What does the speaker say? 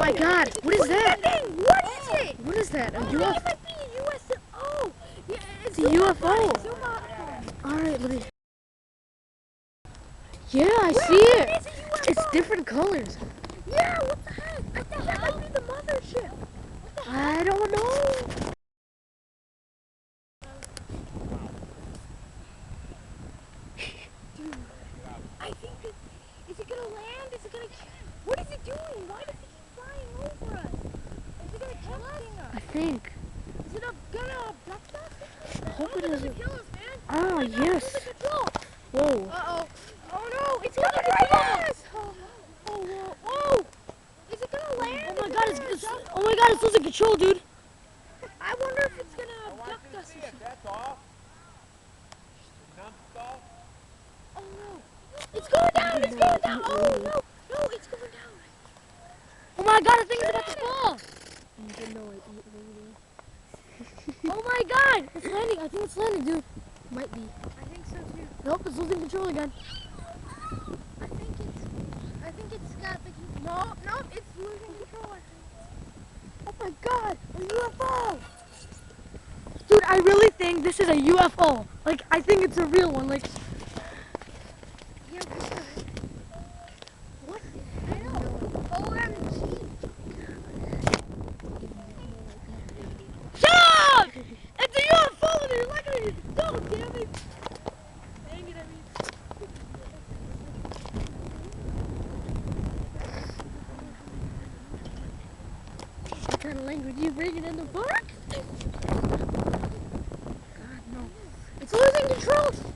my God! What is that? What is it? What is that? A It UFO? might be a UFO. Yeah, It's a UFO. Zoom out on it. All right, let me. Yeah, I see It it. is a UFO. It's different colors. Yeah, what the heck? I think that might be the mothership. What the heck? I don't know. Dude, I think that, is it gonna land? Is it gonna, what is it doing? Why does it keep flying over us? Is it gonna kill us? I think. Is it gonna abduct us? I hope it It isn't. kill us, man. Ah, yes. Lose control. Whoa. Uh-oh. Oh no, it's coming right at us. Oh, whoa. Oh, is it gonna land? Oh my God! Oh my God! It's losing control, dude. I wonder if it's gonna abduct us or something. That's off. Numbskull. Oh no. It's going down, it's going down. Oh no, it's going down. Oh my God! The thing's about to fall. Oh my God! It's landing. I think it's landing, dude. Might be. I think so too. Nope, it's losing control again. I think it's got the, no, it's losing control. Oh my God! A UFO! Dude, I really think this is a UFO. Like, I think it's a real one. Like, Yeah, what? I know. OMG. shut up! It's a UFO! And you're looking at it. No, damn it! Dang it, I mean. What kind of language you bringing in the park? God, no. It's losing control!